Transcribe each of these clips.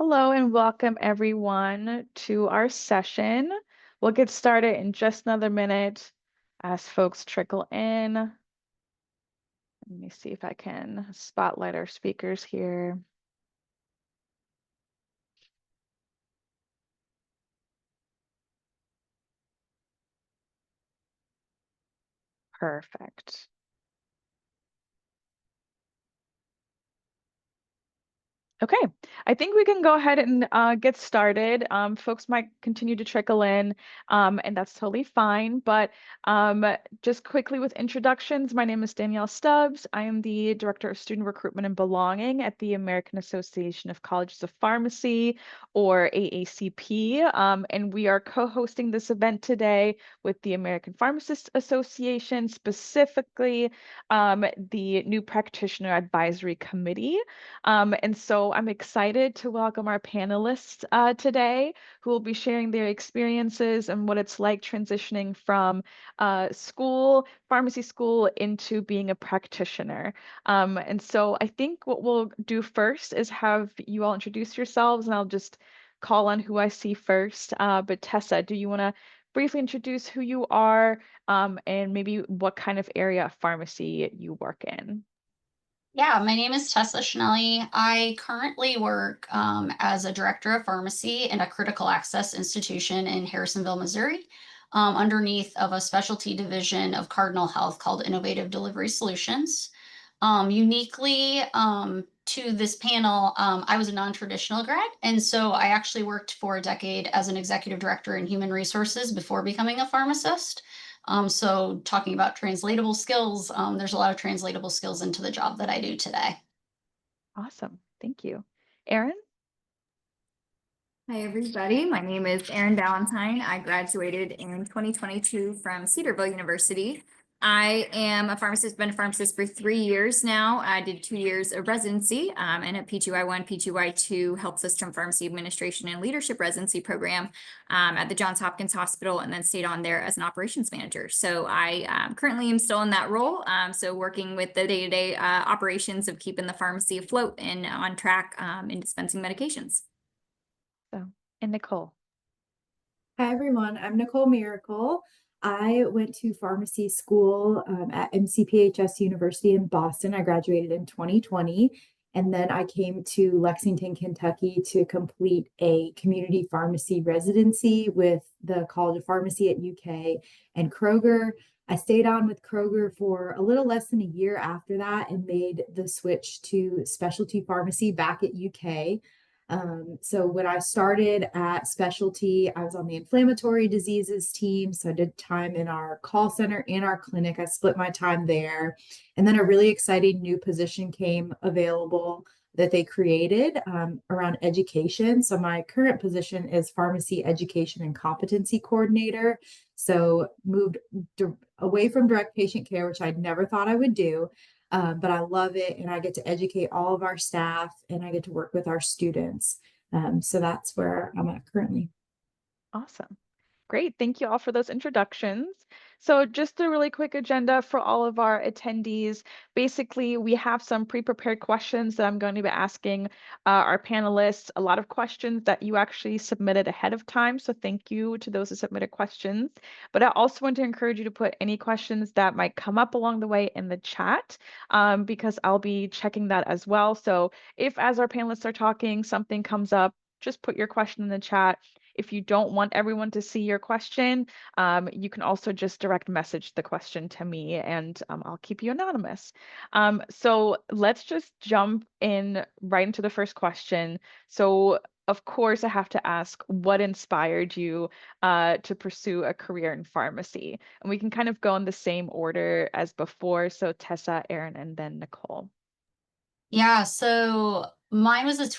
Hello and welcome everyone to our session. We'll get started in just another minute as folks trickle in. Let me see if I can spotlight our speakers here. Perfect. Okay, I think we can go ahead and get started. Folks might continue to trickle in, and that's totally fine. But just quickly with introductions, my name is Danielle Stubbs. I am the Director of Student Recruitment and Belonging at the American Association of Colleges of Pharmacy, or AACP. And we are co-hosting this event today with the American Pharmacists Association, specifically the New Practitioner Advisory Committee. And so I'm excited to welcome our panelists today who will be sharing their experiences and what it's like transitioning from pharmacy school, into being a practitioner. And so I think what we'll do first is have you all introduce yourselves, and I'll just call on who I see first. But Tessa, do you want to briefly introduce who you are, and maybe what kind of area of pharmacy you work in? Yeah, my name is Tessa Schnelly. I currently work as a director of pharmacy in a critical access institution in Harrisonville, Missouri, underneath of a specialty division of Cardinal Health called Innovative Delivery Solutions. Uniquely to this panel, I was a non-traditional grad, and so I actually worked for a decade as an executive director in human resources before becoming a pharmacist. So talking about translatable skills, there's a lot of translatable skills into the job that I do today. Awesome. Thank you. Erin? Hi, everybody. My name is Erin Ballantyne. I graduated in 2022 from Cedarville University. I am a pharmacist, been a pharmacist for 3 years now. I did 2 years of residency and a PGY1, PGY2 Health System Pharmacy Administration and Leadership Residency Program at the Johns Hopkins Hospital, and then stayed on there as an operations manager. So I currently am still in that role. So working with the day-to-day operations of keeping the pharmacy afloat and on track in dispensing medications. So, and Nicole. Hi, everyone. I'm Nicole Miracle. I went to pharmacy school at MCPHS University in Boston. I graduated in 2020. And then I came to Lexington, Kentucky to complete a community pharmacy residency with the College of Pharmacy at UK and Kroger. I stayed on with Kroger for a little less than a year after that and made the switch to specialty pharmacy back at UK. So when I started at specialty, I was on the inflammatory diseases team. So I did time in our call center and our clinic. I split my time there. And then a really exciting new position came available that they created around education. So my current position is pharmacy education and competency coordinator. So moved away from direct patient care, which I never thought I would do, but I love it, and I get to educate all of our staff, and I get to work with our students. So that's where I'm at currently. Awesome. Great. Thank you all for those introductions. So just a really quick agenda for all of our attendees. Basically, we have some pre-prepared questions that I'm going to be asking our panelists, a lot of questions that you actually submitted ahead of time. So thank you to those who submitted questions. But I also want to encourage you to put any questions that might come up along the way in the chat, because I'll be checking that as well. So if, as our panelists are talking, something comes up, just put your question in the chat. If you don't want everyone to see your question, you can also just direct message the question to me, and I'll keep you anonymous. So let's just jump in right into the first question. So of course, I have to ask, what inspired you to pursue a career in pharmacy? And we can kind of go in the same order as before. So Tessa, Erin, and then Nicole. Yeah, so mine was a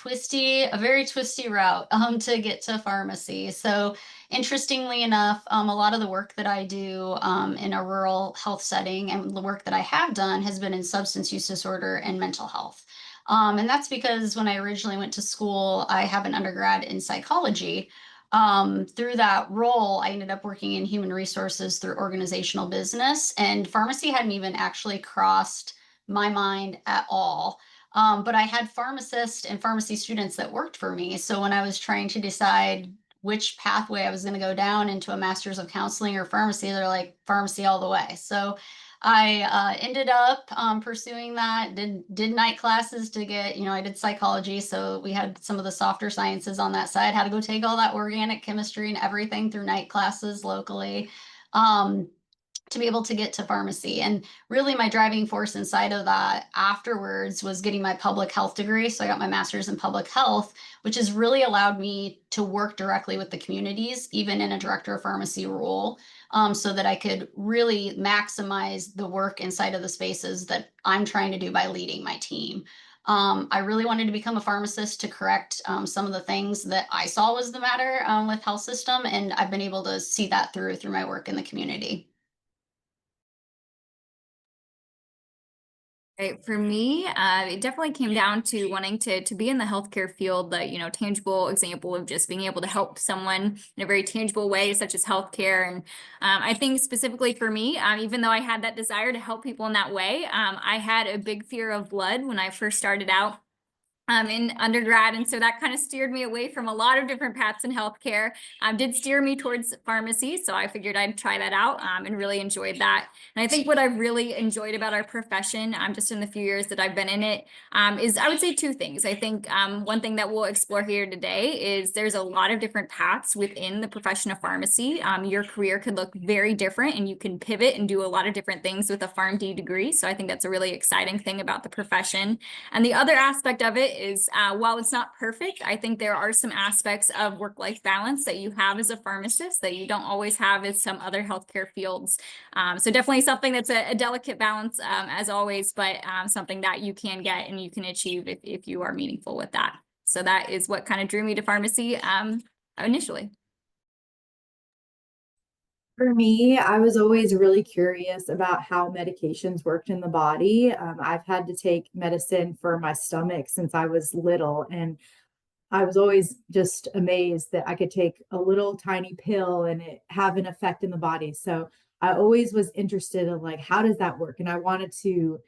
very twisty route to get to pharmacy. So interestingly enough, a lot of the work that I do in a rural health setting and the work that I have done has been in substance use disorder and mental health. And that's because when I originally went to school, I have an undergrad in psychology. Through that role, I ended up working in human resources through organizational business, and pharmacy hadn't even actually crossed my mind at all. But I had pharmacists and pharmacy students that worked for me. So when I was trying to decide which pathway I was going to go down into a master's of counseling or pharmacy, they're like pharmacy all the way. So I ended up pursuing that, did night classes to get, I did psychology. So we had some of the softer sciences on that side, had to go take all that organic chemistry and everything through night classes locally. To be able to get to pharmacy. And really my driving force inside of that afterwards was getting my public health degree. So I got my master's in public health, which has really allowed me to work directly with the communities, even in a director of pharmacy role, so that I could really maximize the work inside of the spaces that I'm trying to do by leading my team. I really wanted to become a pharmacist to correct some of the things that I saw was the matter with health system. And I've been able to see that through my work in the community. Right. For me, it definitely came down to wanting to be in the healthcare field, that, tangible example of just being able to help someone in a very tangible way, such as healthcare. And I think specifically for me, even though I had that desire to help people in that way, I had a big fear of blood when I first started out in undergrad. And so that kind of steered me away from a lot of different paths in healthcare, did steer me towards pharmacy. So I figured I'd try that out and really enjoyed that. And I think what I've really enjoyed about our profession, just in the few years that I've been in it, is I would say two things. I think one thing that we'll explore here today is there's a lot of different paths within the profession of pharmacy. Your career could look very different and you can pivot and do a lot of different things with a PharmD degree. So I think that's a really exciting thing about the profession. And the other aspect of it is, while it's not perfect, I think there are some aspects of work-life balance that you have as a pharmacist that you don't always have in some other healthcare fields. So definitely something that's a delicate balance, as always, but something that you can get and you can achieve if you are meaningful with that. So that is what kind of drew me to pharmacy initially. For me, I was always really curious about how medications worked in the body. I've had to take medicine for my stomach since I was little, and I was always just amazed that I could take a little tiny pill and it have an effect in the body. So I always was interested in like, how does that work? And I wanted to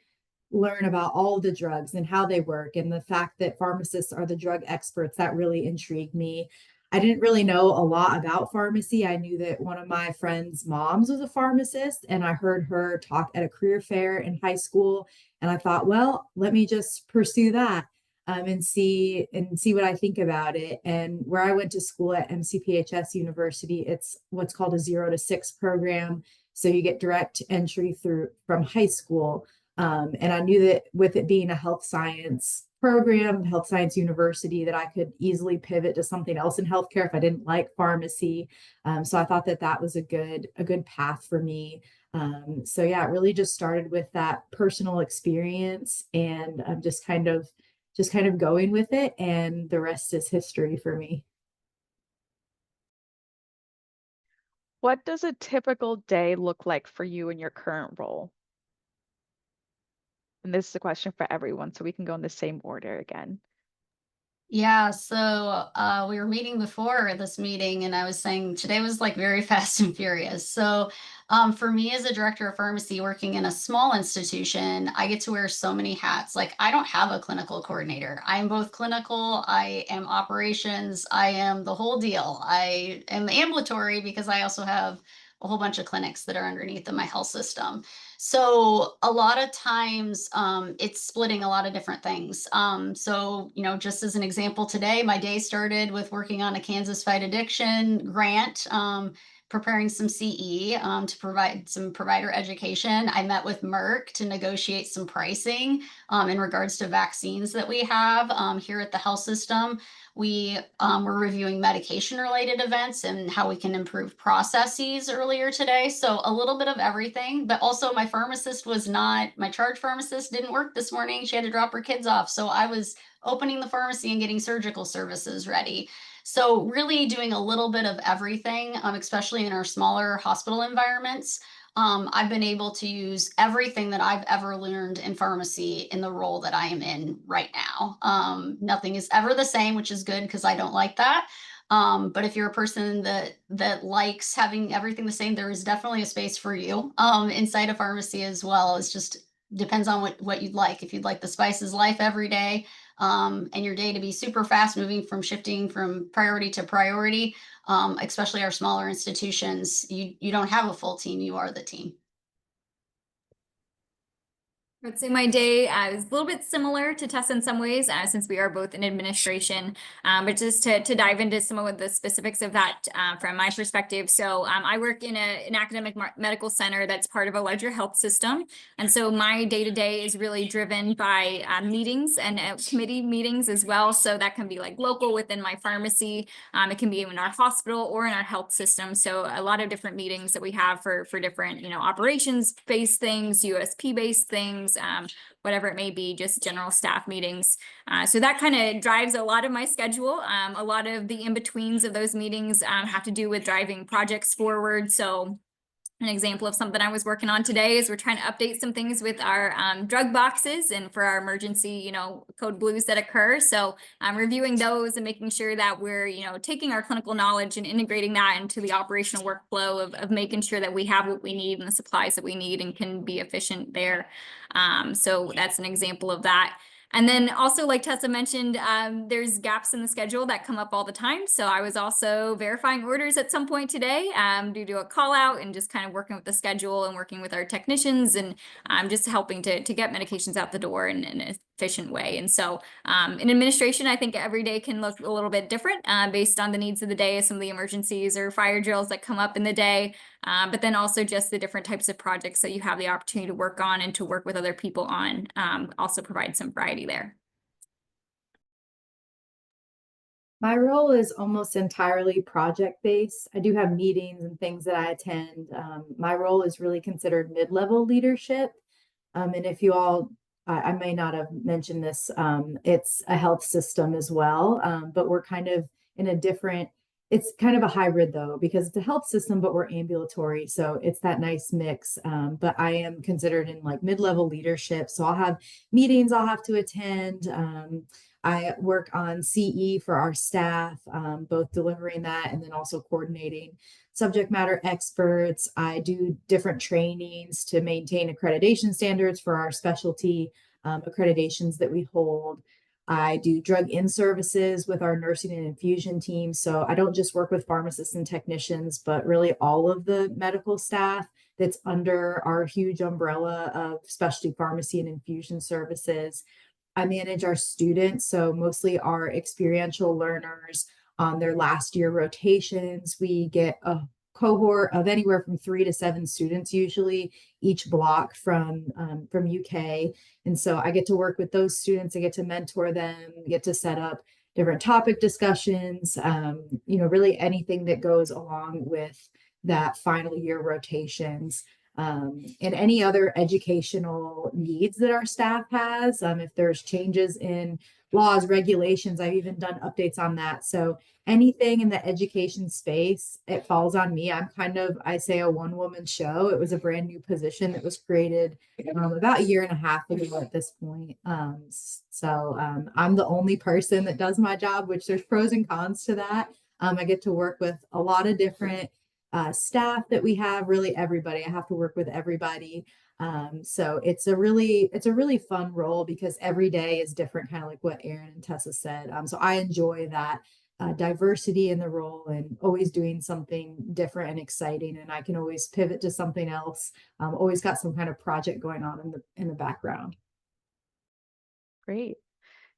learn about all the drugs and how they work, and the fact that pharmacists are the drug experts, that really intrigued me. I didn't really know a lot about pharmacy. I knew that one of my friends' moms was a pharmacist, and I heard her talk at a career fair in high school, and I thought, well, let me just pursue that, and see what I think about it. And where I went to school at MCPHS University, it's what's called a 0 to 6 program. So you get direct entry through from high school. And I knew that with it being a health science program, health science university, that I could easily pivot to something else in healthcare if I didn't like pharmacy. So I thought that that was a good path for me. So yeah, it really just started with that personal experience, and I'm just kind of going with it, and the rest is history for me. What does a typical day look like for you in your current role? And this is a question for everyone, so we can go in the same order again. Yeah, so we were meeting before this meeting, and I was saying today was like very fast and furious. So for me as a director of pharmacy working in a small institution, I get to wear so many hats. Like I don't have a clinical coordinator. I am both clinical, I am operations, I am the whole deal. I am ambulatory because I also have a whole bunch of clinics that are underneath of my health system. So a lot of times it's splitting a lot of different things. So, just as an example today, my day started with working on a Kansas Fight Addiction grant, preparing some CE to provide some provider education. I met with Merck to negotiate some pricing in regards to vaccines that we have here at the health system. We were reviewing medication related events and how we can improve processes earlier today. So a little bit of everything, but also my charge pharmacist didn't work this morning. She had to drop her kids off. So I was opening the pharmacy and getting surgical services ready. So really doing a little bit of everything, especially in our smaller hospital environments. I've been able to use everything that I've ever learned in pharmacy in the role that I am in right now. Nothing is ever the same, which is good because I don't like that. But if you're a person that likes having everything the same, there is definitely a space for you inside a pharmacy as well. It's just depends on what you'd like. If you'd like the spices life every day, and your day to be super fast moving from shifting from priority to priority, especially our smaller institutions, you don't have a full team, you are the team. I would say my day is a little bit similar to Tessa in some ways, since we are both in administration. But just to dive into some of the specifics of that from my perspective. So I work in an academic medical center that's part of a larger health system. And so my day-to-day is really driven by meetings and committee meetings as well. So that can be like local within my pharmacy. It can be in our hospital or in our health system. So a lot of different meetings that we have for different, operations-based things, USP-based things, whatever it may be, just general staff meetings. So that kind of drives a lot of my schedule. A lot of the in-betweens of those meetings have to do with driving projects forward. So an example of something I was working on today is we're trying to update some things with our drug boxes and for our emergency, code blues that occur. So I'm reviewing those and making sure that we're, taking our clinical knowledge and integrating that into the operational workflow of making sure that we have what we need and the supplies that we need and can be efficient there. So that's an example of that. And then also, like Tessa mentioned, there's gaps in the schedule that come up all the time. So I was also verifying orders at some point today due to a call out and just kind of working with the schedule and working with our technicians and just helping to get medications out the door in an efficient way. And so in administration, I think every day can look a little bit different based on the needs of the day, some of the emergencies or fire drills that come up in the day. But then also just the different types of projects that you have the opportunity to work on and to work with other people on also provide some variety there. My role is almost entirely project-based. I do have meetings and things that I attend. My role is really considered mid-level leadership. And if you all, I may not have mentioned this, it's a health system as well, but we're kind of in a different, it's kind of a hybrid though, because it's a health system, but we're ambulatory. So it's that nice mix. But I am considered in like mid-level leadership. So I'll have meetings I'll have to attend. I work on CE for our staff, both delivering that and then also coordinating subject matter experts. I do different trainings to maintain accreditation standards for our specialty accreditations that we hold. I do drug in services with our nursing and infusion team. So I don't just work with pharmacists and technicians, but really all of the medical staff that's under our huge umbrella of specialty pharmacy and infusion services. I manage our students, so mostly our experiential learners on their last year rotations. We get a cohort of anywhere from 3 to 7 students usually each block from UK. And so I get to work with those students. I get to mentor them, get to set up different topic discussions, really anything that goes along with that final year rotations. And any other educational needs that our staff has. If there's changes in laws, regulations, I've even done updates on that. So anything in the education space, it falls on me. I'm kind of, I say, a one-woman show. It was a brand new position that was created about a year and a half ago at this point. So I'm the only person that does my job, which there's pros and cons to that. I get to work with a lot of different staff that we have, really everybody. I have to work with everybody. So it's a really fun role because every day is different, kind of like what Aaron and Tessa said. So I enjoy that diversity in the role and always doing something different and exciting. And I can always pivot to something else. Always got some kind of project going on in the background. Great.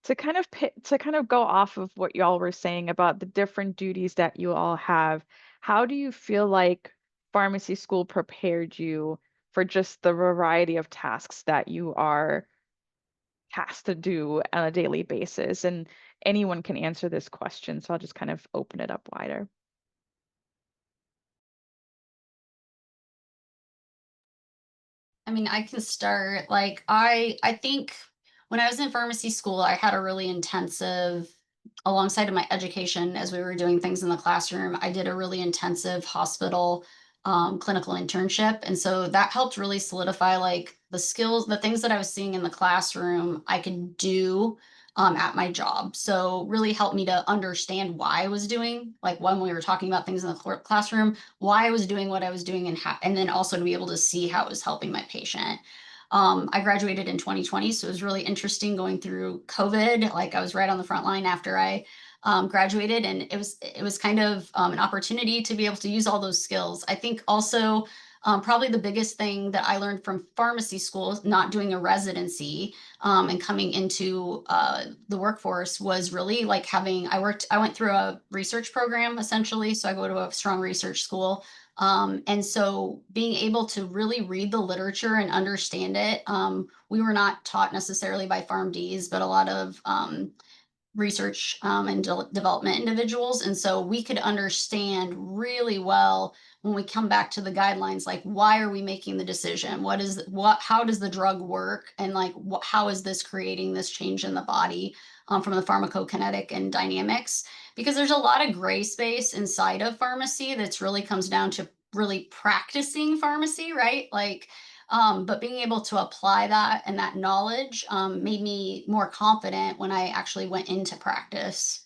To kind of go off of what y'all were saying about the different duties that you all have, how do you feel like pharmacy school prepared you for just the variety of tasks that you are tasked to do on a daily basis? And anyone can answer this question, so I'll just kind of open it up wider. I mean, I can start. Like, I think when I was in pharmacy school, I had a really intensive, alongside of my education, as we were doing things in the classroom, I did a really intensive hospital clinical internship. And so that helped really solidify like the skills, the things that I was seeing in the classroom, I could do at my job. So really helped me to understand why I was doing, like when we were talking about things in the classroom, why I was doing what I was doing and then also to be able to see how it was helping my patient. I graduated in 2020, so it was really interesting going through COVID. Like I was right on the front line after I graduated, and it was kind of an opportunity to be able to use all those skills. I think also probably the biggest thing that I learned from pharmacy school, not doing a residency and coming into the workforce, was really like I went through a research program essentially. So I go to a strong research school. And so being able to really read the literature and understand it, we were not taught necessarily by PharmDs, but a lot of research and development individuals. And so we could understand really well when we come back to the guidelines, like why are we making the decision? How does the drug work? And like, how is this creating this change in the body from the pharmacokinetic and dynamics? Because there's a lot of gray space inside of pharmacy that's really comes down to really practicing pharmacy, right? Like, but being able to apply that and that knowledge made me more confident when I actually went into practice.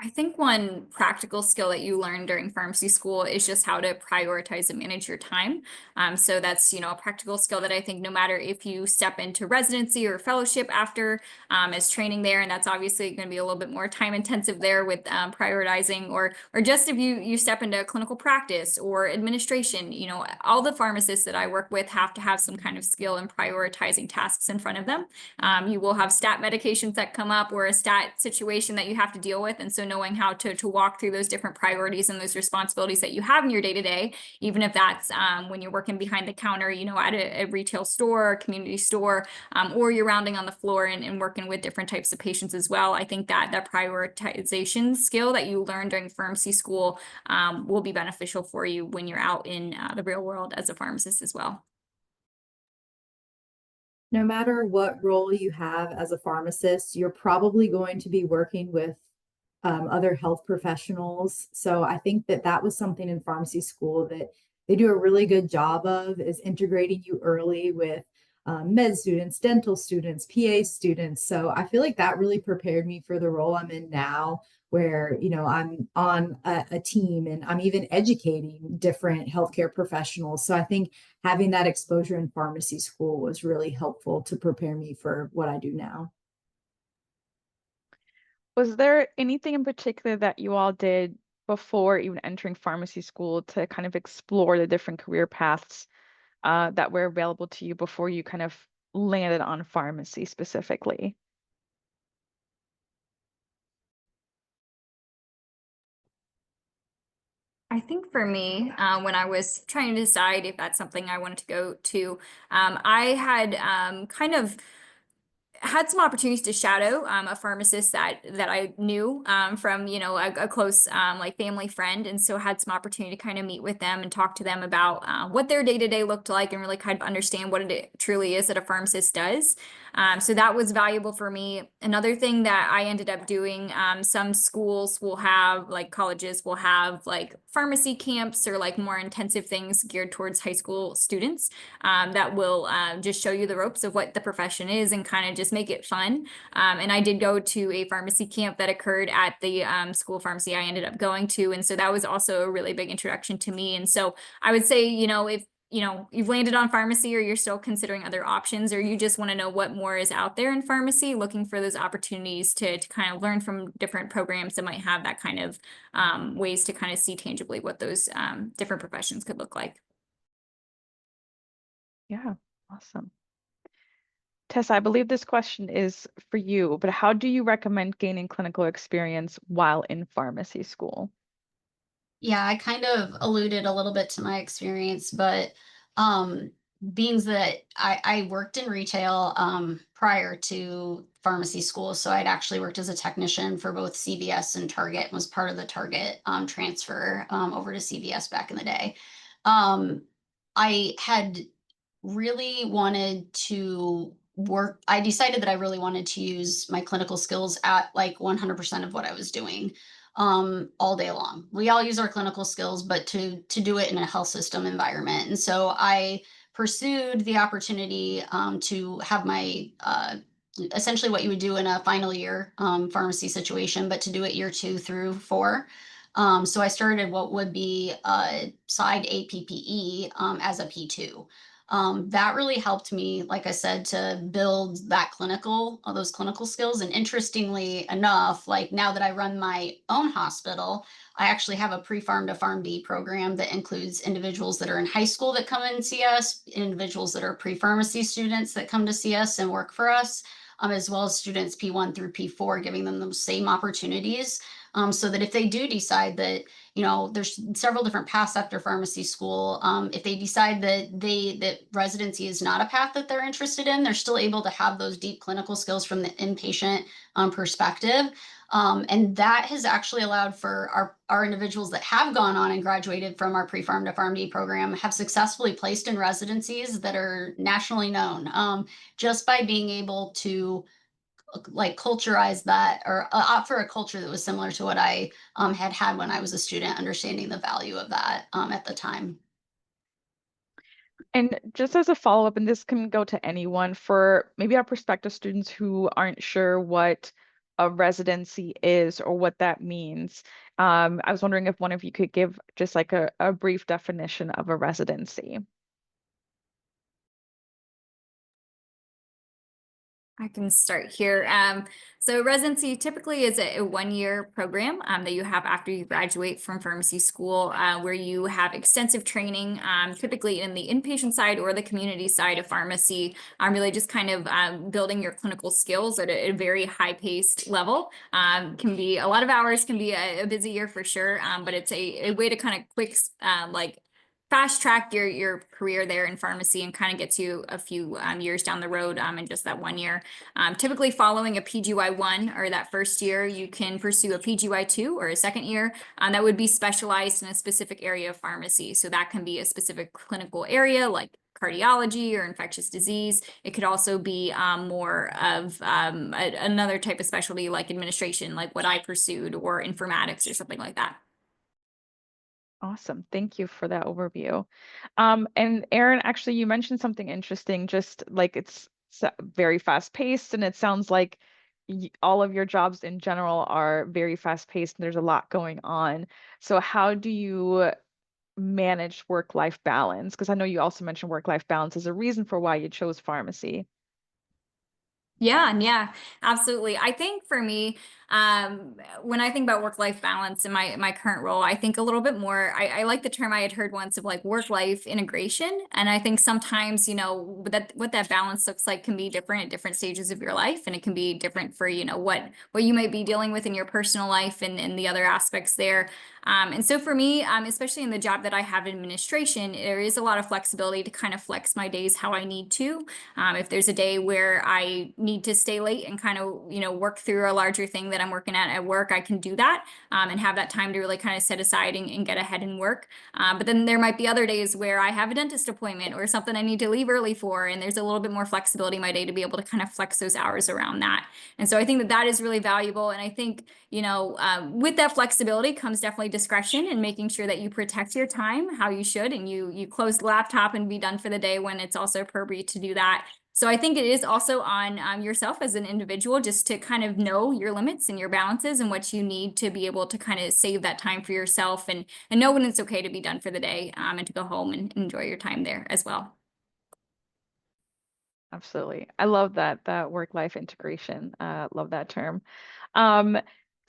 I think one practical skill that you learn during pharmacy school is just how to prioritize and manage your time. So that's, a practical skill that I think no matter if you step into residency or fellowship after as training there, and that's obviously going to be a little bit more time intensive there with prioritizing, or just if you step into clinical practice or administration, all the pharmacists that I work with have to have some kind of skill in prioritizing tasks in front of them. You will have stat medications that come up or a stat situation that you have to deal with. And so knowing how to walk through those different priorities and those responsibilities that you have in your day-to-day, even if that's when you're working behind the counter, at a retail store, community store, or you're rounding on the floor and working with different types of patients as well. I think that prioritization skill that you learn during pharmacy school will be beneficial for you when you're out in the real world as a pharmacist as well. No matter what role you have as a pharmacist, you're probably going to be working with other health professionals. So I think that was something in pharmacy school that they do a really good job of, is integrating you early with med students, dental students, PA students. So I feel like that really prepared me for the role I'm in now, where, I'm on a team and I'm even educating different healthcare professionals. So I think having that exposure in pharmacy school was really helpful to prepare me for what I do now. Was there anything in particular that you all did before even entering pharmacy school to kind of explore the different career paths that were available to you before you kind of landed on pharmacy specifically? I think for me, when I was trying to decide if that's something I wanted to go to, I had kind of had some opportunities to shadow a pharmacist that I knew from a close like family friend, and so had some opportunity to kind of meet with them and talk to them about what their day-to-day looked like and really kind of understand what it truly is that a pharmacist does. So that was valuable for me. Another thing that I ended up doing, some schools will have, like colleges will have like pharmacy camps or like more intensive things geared towards high school students that will just show you the ropes of what the profession is and kind of just make it fun. And I did go to a pharmacy camp that occurred at the school of pharmacy I ended up going to. And so that was also a really big introduction to me. And so I would say, if you've landed on pharmacy or you're still considering other options, or you just want to know what more is out there in pharmacy, looking for those opportunities to kind of learn from different programs that might have that kind of ways to kind of see tangibly what those different professions could look like. Yeah, awesome. Tessa, I believe this question is for you, but how do you recommend gaining clinical experience while in pharmacy school? Yeah, I kind of alluded a little bit to my experience, but um, being that I worked in retail prior to pharmacy school, so I'd actually worked as a technician for both CVS and Target, and was part of the Target transfer over to CVS back in the day. Um, I had really wanted to work. I decided that I really wanted to use my clinical skills at like 100% of what I was doing all day long. We all use our clinical skills, but to do it in a health system environment. And so I pursued the opportunity to have my essentially what you would do in a final year pharmacy situation, but to do it year 2 through 4. So I started what would be a side APPE as a P2. That really helped me, like I said, to build that those clinical skills. And interestingly enough, like now that I run my own hospital, I actually have a pre-farm to PharmD program that includes individuals that are in high school that come and see us, individuals that are pre-pharmacy students that come to see us and work for us, as well as students P1 through P4, giving them those same opportunities. So that if they do decide that, there's several different paths after pharmacy school. If they decide that residency is not a path that they're interested in, they're still able to have those deep clinical skills from the inpatient perspective. And that has actually allowed for our individuals that have gone on and graduated from our pre-farm to PharmD program have successfully placed in residencies that are nationally known, just by being able to like culturize that or offer a culture that was similar to what I had when I was a student, understanding the value of that at the time. And just as a follow-up, and this can go to anyone, for maybe our prospective students who aren't sure what a residency is or what that means, I was wondering if one of you could give just like a brief definition of a residency. I can start here. So residency typically is a 1-year program that you have after you graduate from pharmacy school, where you have extensive training, typically in the inpatient side or the community side of pharmacy, really just kind of building your clinical skills at a very high-paced level. Can be a lot of hours, can be a busy year for sure, but it's a way to kind of quick, like fast track your career there in pharmacy and kind of gets you a few years down the road in just that 1 year. Typically following a PGY1 or that first year, you can pursue a PGY2 or a second year that would be specialized in a specific area of pharmacy. So that can be a specific clinical area like cardiology or infectious disease. It could also be more of another type of specialty like administration, like what I pursued, or informatics or something like that. Awesome. Thank you for that overview. And Aaron, actually, you mentioned something interesting, just like it's very fast paced, and it sounds like all of your jobs in general are very fast paced and there's a lot going on. So how do you manage work-life balance? Because I know you also mentioned work-life balance as a reason for why you chose pharmacy. Yeah, absolutely. I think for me, when I think about work-life balance in my current role, I think a little bit more, I like the term I had heard once of like work-life integration. And I think sometimes, that what that balance looks like can be different at different stages of your life. And it can be different for, what you might be dealing with in your personal life and the other aspects there. And so for me, especially in the job that I have in administration, there is a lot of flexibility to kind of flex my days how I need to. If there's a day where I need to stay late and kind of, work through a larger thing that I'm working at work, I can do that and have that time to really kind of set aside and get ahead and work. But then there might be other days where I have a dentist appointment or something I need to leave early for, and there's a little bit more flexibility in my day to be able to kind of flex those hours around that. And so I think that is really valuable. And I think, with that flexibility comes definitely discretion and making sure that you protect your time how you should, and you close the laptop and be done for the day when it's also appropriate to do that. So I think it is also on yourself as an individual just to kind of know your limits and your balances and what you need to be able to kind of save that time for yourself, and know when it's okay to be done for the day, and to go home and enjoy your time there as well. Absolutely. I love that work-life integration. Love that term. Um,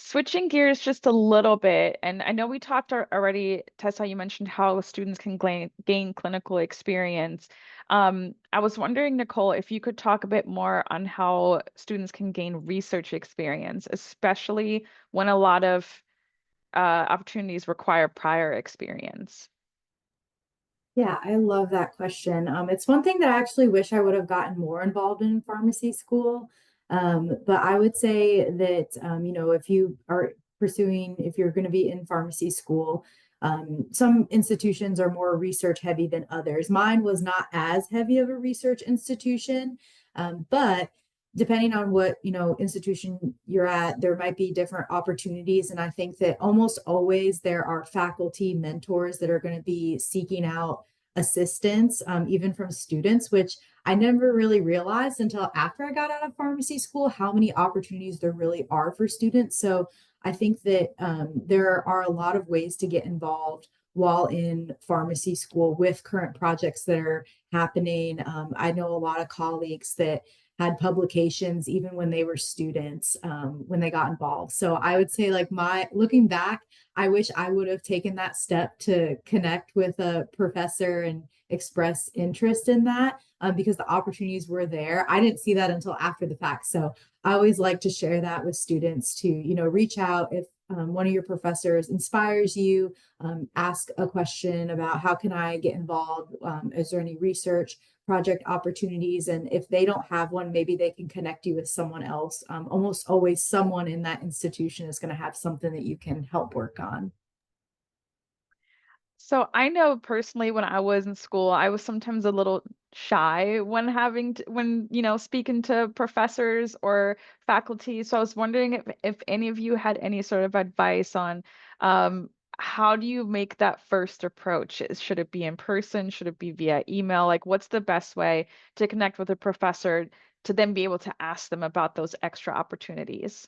Switching gears just a little bit, and I know we talked already, Tessa, you mentioned how students can gain clinical experience. I was wondering, Nicole, if you could talk a bit more on how students can gain research experience, especially when a lot of opportunities require prior experience. Yeah, I love that question. It's one thing that I actually wish I would have gotten more involved in pharmacy school. But I would say that, if you are if you're going to be in pharmacy school, some institutions are more research heavy than others. Mine was not as heavy of a research institution, but depending on what, institution you're at, there might be different opportunities. And I think that almost always there are faculty mentors that are going to be seeking out assistance, even from students, which I never really realized until after I got out of pharmacy school how many opportunities there really are for students. So I think that there are a lot of ways to get involved while in pharmacy school with current projects that are happening. I know a lot of colleagues that had publications even when they were students, when they got involved. So I would say, like, my looking back, I wish I would have taken that step to connect with a professor and express interest in that, because the opportunities were there. I didn't see that until after the fact. So I always like to share that with students to, reach out if one of your professors inspires you, ask a question about how can I get involved? Is there any research project opportunities? And if they don't have one, maybe they can connect you with someone else. Almost always someone in that institution is going to have something that you can help work on. So I know personally when I was in school, I was sometimes a little shy when speaking to professors or faculty. So I was wondering if any of you had any sort of advice on um, how do you make that first approach? Should it be in person? Should it be via email? Like, what's the best way to connect with a professor to then be able to ask them about those extra opportunities?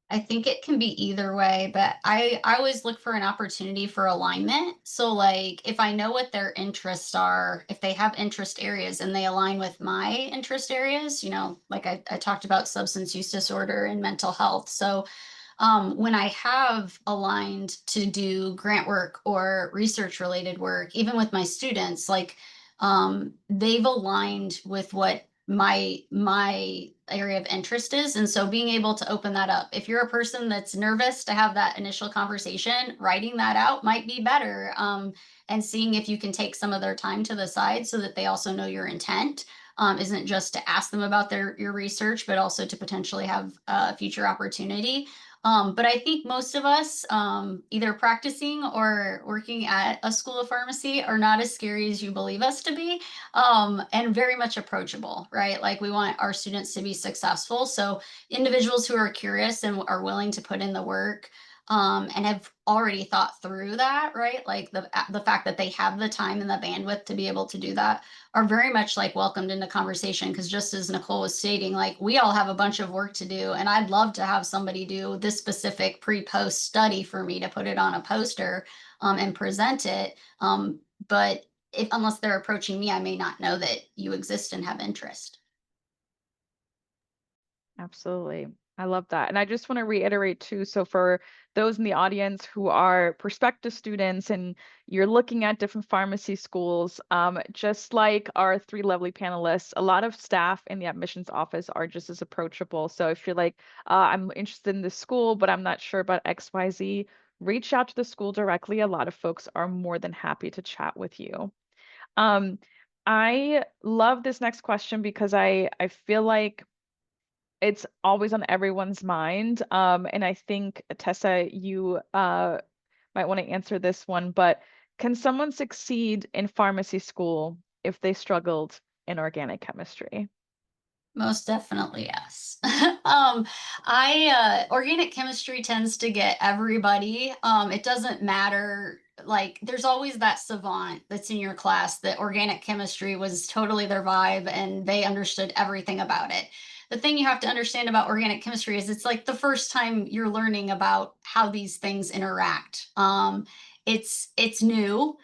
I think it can be either way, but I always look for an opportunity for alignment. So like if I know what their interests are, if they have interest areas and they align with my interest areas, like I talked about substance use disorder and mental health. So when I have aligned to do grant work or research related work, even with my students, like they've aligned with what my area of interest is. And so being able to open that up, if you're a person that's nervous to have that initial conversation, writing that out might be better. And seeing if you can take some of their time to the side so that they also know your intent. Isn't just to ask them about your research, but also to potentially have a future opportunity. But I think most of us, either practicing or working at a school of pharmacy, are not as scary as you believe us to be, and very much approachable, right? Like we want our students to be successful. So individuals who are curious and are willing to put in the work, and have already thought through that, right? Like the fact that they have the time and the bandwidth to be able to do that are very much like welcomed into conversation. Because just as Nicole was stating, like we all have a bunch of work to do, and I'd love to have somebody do this specific pre-post study for me to put it on a poster, and present it. But if unless they're approaching me, I may not know that you exist and have interest. Absolutely. I love that. And I just want to reiterate too, so for those in the audience who are prospective students and you're looking at different pharmacy schools, just like our three lovely panelists, a lot of staff in the admissions office are just as approachable. So if you're like, I'm interested in this school, but I'm not sure about XYZ, reach out to the school directly. A lot of folks are more than happy to chat with you. Um, I love this next question because I feel like it's always on everyone's mind. And I think Tessa, you might want to answer this one, but can someone succeed in pharmacy school if they struggled in organic chemistry? Most definitely, yes. I organic chemistry tends to get everybody. It doesn't matter. Like, there's always that savant that's in your class that organic chemistry was totally their vibe and they understood everything about it. The thing you have to understand about organic chemistry is it's like the first time you're learning about how these things interact. It's new.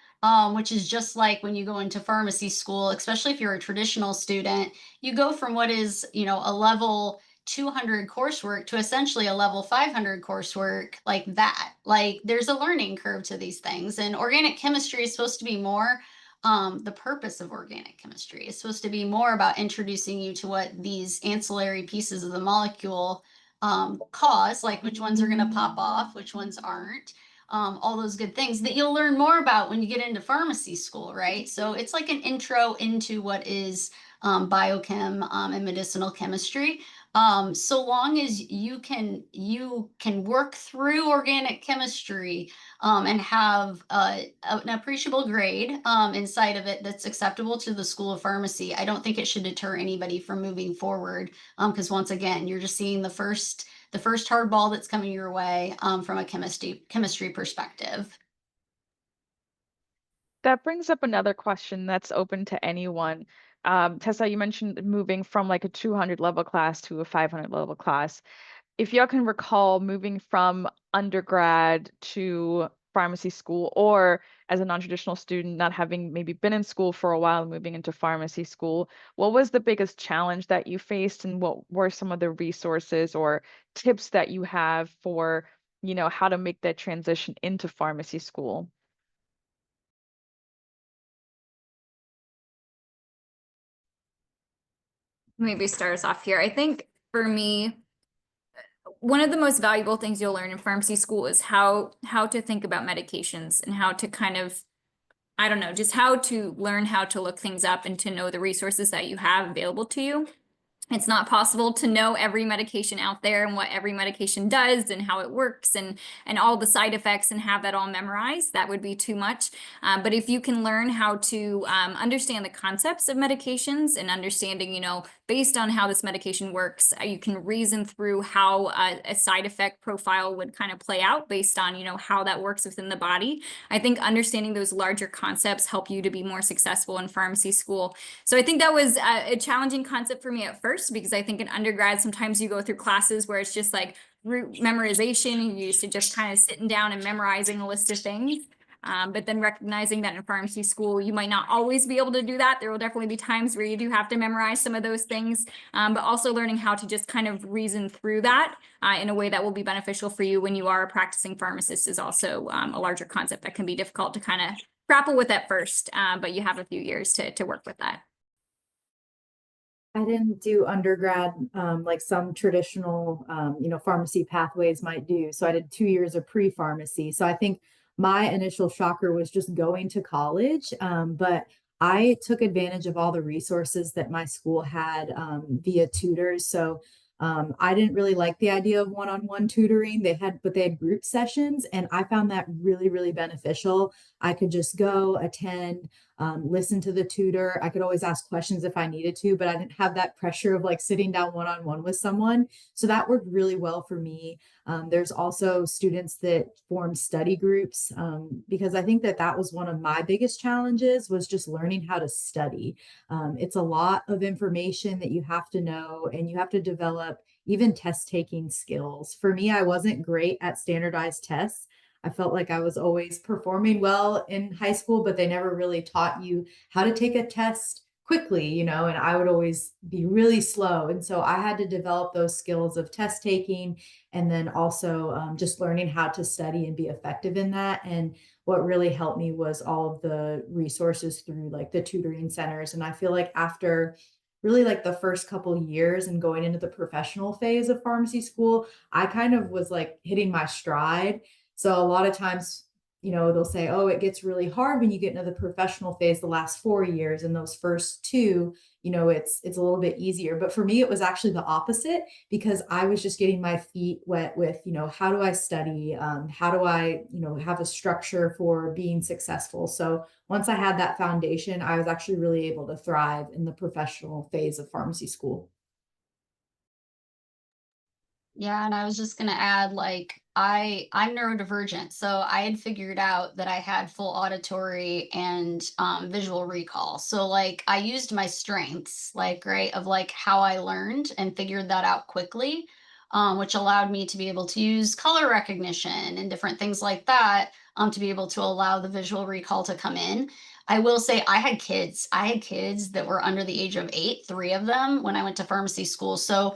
Which is just like when you go into pharmacy school, especially if you're a traditional student, you go from what is, a level 200 coursework to essentially a level 500 coursework like that. Like there's a learning curve to these things. And organic chemistry is supposed to be more, the purpose of organic chemistry is supposed to be more about introducing you to what these ancillary pieces of the molecule cause, like which ones are going to pop off, which ones aren't. All those good things that you'll learn more about when you get into pharmacy school, right? So it's like an intro into what is biochem, and medicinal chemistry. So long as you can work through organic chemistry, and have an appreciable grade inside of it that's acceptable to the School of Pharmacy, I don't think it should deter anybody from moving forward. Because once again, you're just seeing the first hard ball that's coming your way, from a chemistry perspective. That brings up another question that's open to anyone. Tessa, you mentioned moving from like a 200 level class to a 500 level class. If y'all can recall moving from undergrad to pharmacy school, or as a non-traditional student, not having maybe been in school for a while and moving into pharmacy school, what was the biggest challenge that you faced, and what were some of the resources or tips that you have for, how to make that transition into pharmacy school? Maybe start us off here. I think for me, one of the most valuable things you'll learn in pharmacy school is how to think about medications and how to kind of, I don't know, just how to learn how to look things up and to know the resources that you have available to you. It's not possible to know every medication out there and what every medication does and how it works and all the side effects and have that all memorized. That would be too much. But if you can learn how to understand the concepts of medications and understanding, based on how this medication works, you can reason through how a side effect profile would kind of play out based on, how that works within the body. I think understanding those larger concepts help you to be more successful in pharmacy school. So I think that was a challenging concept for me at first, because I think in undergrad, sometimes you go through classes where it's just like root memorization. And you used to just kind of sitting down and memorizing a list of things. But then recognizing that in pharmacy school, you might not always be able to do that. There will definitely be times where you do have to memorize some of those things, but also learning how to just kind of reason through that in a way that will be beneficial for you when you are a practicing pharmacist is also a larger concept that can be difficult to kind of grapple with at first, but you have a few years to work with that. I didn't do undergrad like some traditional, pharmacy pathways might do. So I did 2 years of pre-pharmacy. So I think my initial shocker was just going to college. But I took advantage of all the resources that my school had via tutors. So I didn't really like the idea of one-on-one tutoring. But they had group sessions, and I found that really, really beneficial. I could just go attend, listen to the tutor. I could always ask questions if I needed to, but I didn't have that pressure of like sitting down one-on-one with someone. So that worked really well for me. There's also students that form study groups, because I think that was one of my biggest challenges, was just learning how to study. It's a lot of information that you have to know, and you have to develop even test taking skills. For me, I wasn't great at standardized tests. I felt like I was always performing well in high school, but they never really taught you how to take a test quickly, and I would always be really slow. And so I had to develop those skills of test taking, and then also just learning how to study and be effective in that. And what really helped me was all of the resources through like the tutoring centers. And I feel like after really like the first couple years and going into the professional phase of pharmacy school, I kind of was like hitting my stride. So a lot of times, they'll say, oh, it gets really hard when you get into the professional phase the last 4 years, and those first two, it's a little bit easier. But for me, it was actually the opposite, because I was just getting my feet wet with, how do I study? How do I, have a structure for being successful? So once I had that foundation, I was actually really able to thrive in the professional phase of pharmacy school. Yeah, and I was just gonna add, like, I'm neurodivergent, so I had figured out that I had full auditory and visual recall. So like I used my strengths, like right, of like how I learned and figured that out quickly, which allowed me to be able to use color recognition and different things like that, to be able to allow the visual recall to come in. I will say I had kids. I had kids that were under the age of 8, 3 of them, when I went to pharmacy school. So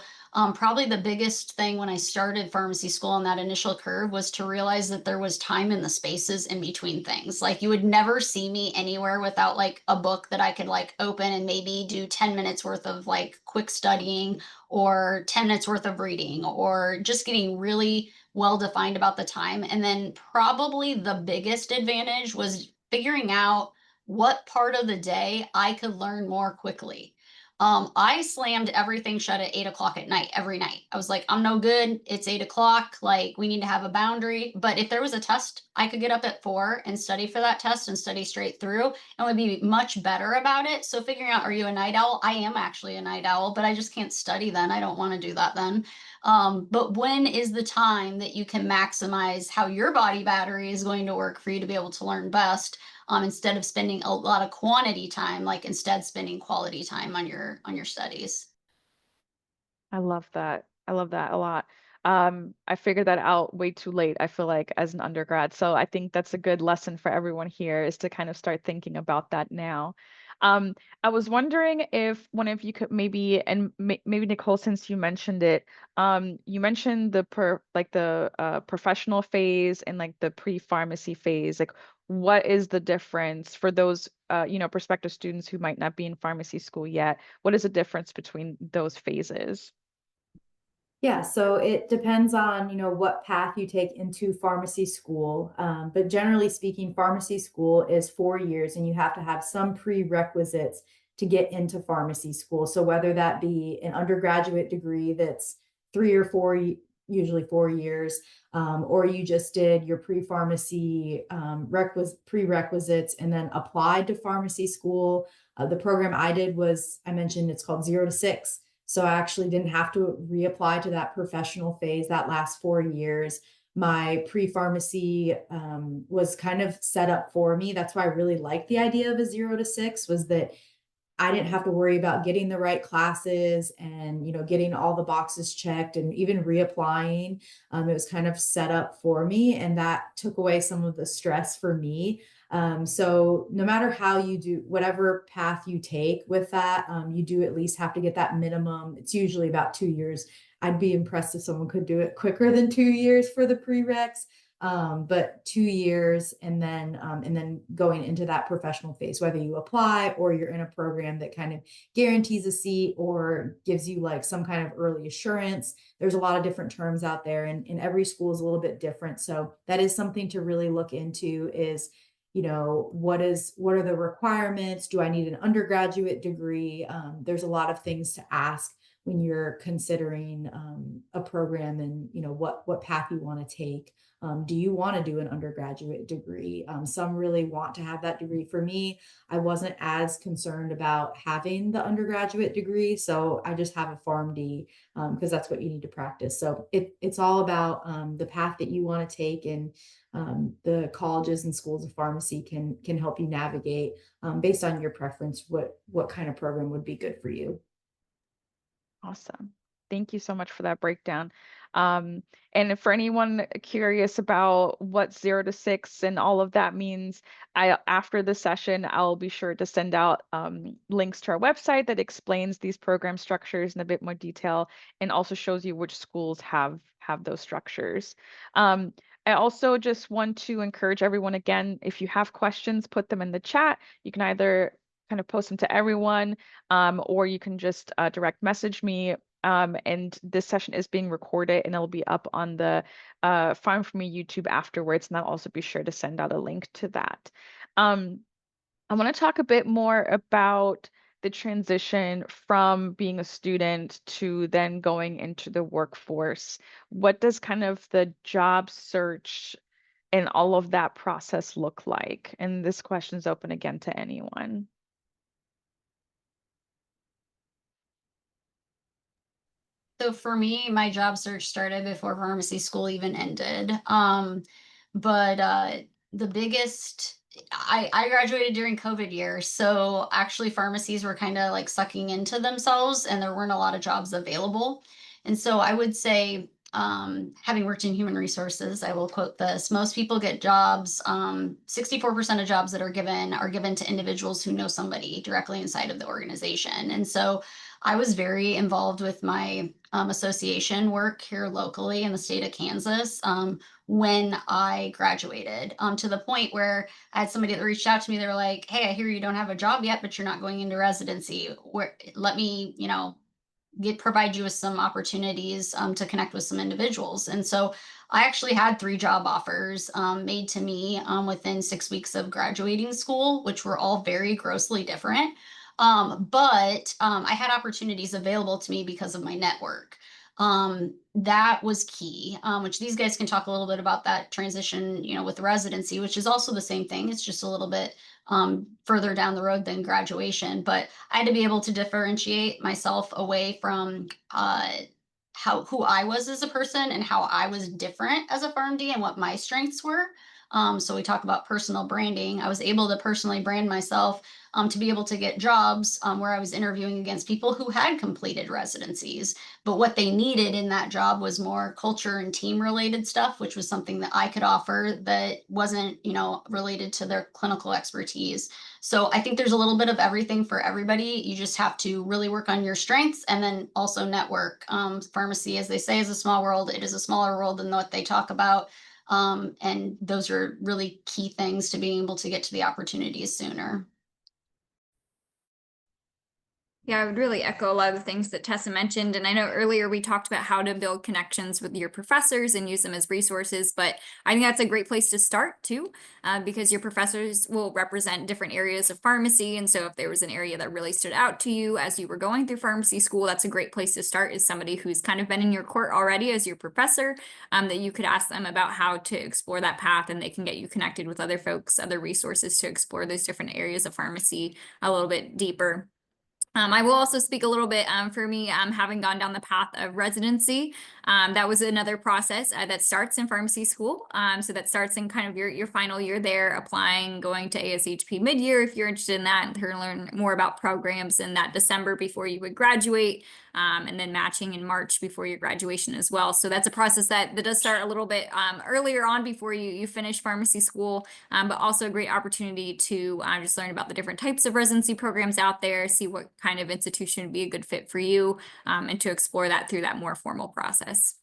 probably the biggest thing when I started pharmacy school on that initial curve was to realize that there was time in the spaces in between things. Like you would never see me anywhere without like a book that I could like open and maybe do 10 minutes worth of like quick studying, or 10 minutes worth of reading, or just getting really well defined about the time. And then probably the biggest advantage was figuring out what part of the day I could learn more quickly. I slammed everything shut at 8 o'clock at night, every night. I was like, I'm no good. It's 8 o'clock. Like, we need to have a boundary. But if there was a test, I could get up at 4 and study for that test and study straight through and would be much better about it. So, figuring out, are you a night owl? I am actually a night owl, but I just can't study then. I don't want to do that then. But when is the time that you can maximize how your body battery is going to work for you to be able to learn best? instead of spending a lot of quantity time, like instead spending quality time on your studies. I love that. I love that a lot. I figured that out way too late, I feel like, as an undergrad. So I think that's a good lesson for everyone here is to kind of start thinking about that now. Um, I was wondering if one of you could maybe, and maybe Nicole, since you mentioned it, you mentioned the professional phase and like the pre-pharmacy phase. Like, what is the difference for those prospective students who might not be in pharmacy school yet? What is the difference between those phases? Yeah, so it depends on, what path you take into pharmacy school. But generally speaking, pharmacy school is 4 years and you have to have some prerequisites to get into pharmacy school. So whether that be an undergraduate degree that's 3 or 4, usually 4 years, or you just did your pre-pharmacy prerequisites and then applied to pharmacy school. The program I did was, I mentioned it's called 0 to 6. So I actually didn't have to reapply to that professional phase that last 4 years. My pre-pharmacy was kind of set up for me. That's why I really liked the idea of a 0 to 6, was that I didn't have to worry about getting the right classes and, getting all the boxes checked and even reapplying. It was kind of set up for me, and that took away some of the stress for me. So no matter how you do, whatever path you take with that, you do at least have to get that minimum. It's usually about 2 years. I'd be impressed if someone could do it quicker than 2 years for the prereqs. But 2 years and then going into that professional phase, whether you apply or you're in a program that kind of guarantees a seat or gives you like some kind of early assurance. There's a lot of different terms out there, and every school is a little bit different. So that is something to really look into is, what are the requirements? Do I need an undergraduate degree? There's a lot of things to ask when you're considering a program and what path you want to take. Do you want to do an undergraduate degree? Some really want to have that degree. For me, I wasn't as concerned about having the undergraduate degree, so I just have a PharmD because that's what you need to practice. So it's all about the path that you want to take, and the colleges and schools of pharmacy can help you navigate based on your preference what kind of program would be good for you. Awesome. Thank you so much for that breakdown. And for anyone curious about what 0 to 6 and all of that means, after the session, I'll be sure to send out links to our website that explains these program structures in a bit more detail and also shows you which schools have those structures. I also just want to encourage everyone again, if you have questions, put them in the chat. You can either kind of post them to everyone, or you can just direct message me. And this session is being recorded and it'll be up on the Farm for Me YouTube afterwards. And I'll also be sure to send out a link to that. I want to talk a bit more about the transition from being a student to then going into the workforce. What does kind of the job search and all of that process look like? And this question is open again to anyone. So for me, my job search started before pharmacy school even ended. But the biggest, I graduated during COVID year. So actually pharmacies were kind of like sucking into themselves and there weren't a lot of jobs available. And so I would say, having worked in human resources, I will quote this, most people get jobs, 64% of jobs that are given to individuals who know somebody directly inside of the organization. And so I was very involved with my association work here locally in the state of Kansas when I graduated, to the point where I had somebody that reached out to me. They were like, "Hey, I hear you don't have a job yet, but you're not going into residency. Let me, provide you with some opportunities to connect with some individuals." And so I actually had 3 job offers made to me within 6 weeks of graduating school, which were all very grossly different. But I had opportunities available to me because of my network. That was key, which these guys can talk a little bit about that transition, with residency, which is also the same thing. It's just a little bit further down the road than graduation. But I had to be able to differentiate myself away from who I was as a person and how I was different as a PharmD and what my strengths were. So we talk about personal branding. I was able to personally brand myself to be able to get jobs where I was interviewing against people who had completed residencies. But what they needed in that job was more culture and team related stuff, which was something that I could offer that wasn't, related to their clinical expertise. So I think there's a little bit of everything for everybody. You just have to really work on your strengths and then also network. Pharmacy, as they say, is a small world. It is a smaller world than what they talk about. And those are really key things to being able to get to the opportunities sooner. Yeah, I would really echo a lot of the things that Tessa mentioned. And I know earlier we talked about how to build connections with your professors and use them as resources, but I think that's a great place to start too, because your professors will represent different areas of pharmacy. And so if there was an area that really stood out to you as you were going through pharmacy school, that's a great place to start, is somebody who's kind of been in your court already as your professor, that you could ask them about how to explore that path, and they can get you connected with other folks, other resources to explore those different areas of pharmacy a little bit deeper. I will also speak a little bit for me, having gone down the path of residency. That was another process that starts in pharmacy school. So that starts in kind of your final year there, applying, going to ASHP mid-year if you're interested in that, and to learn more about programs in that December before you would graduate, and then matching in March before your graduation as well. So that's a process that does start a little bit earlier on before you finish pharmacy school, but also a great opportunity to just learn about the different types of residency programs out there, see what kind of institution would be a good fit for you, and to explore that through that more formal process.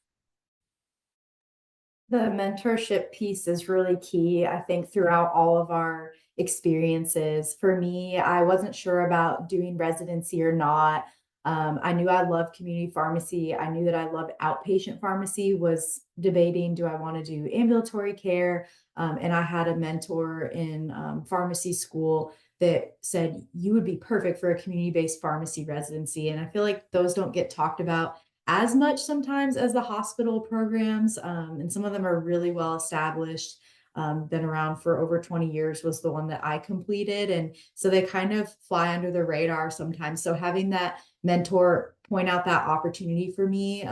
The mentorship piece is really key, I think, throughout all of our experiences. For me, I wasn't sure about doing residency or not. I knew I loved community pharmacy. I knew that I loved outpatient pharmacy, was debating, do I want to do ambulatory care? And I had a mentor in pharmacy school that said, you would be perfect for a community-based pharmacy residency. And I feel like those don't get talked about as much sometimes as the hospital programs. And some of them are really well established. Been around for over 20 years was the one that I completed. And so they kind of fly under the radar sometimes. So having that mentor point out that opportunity for me,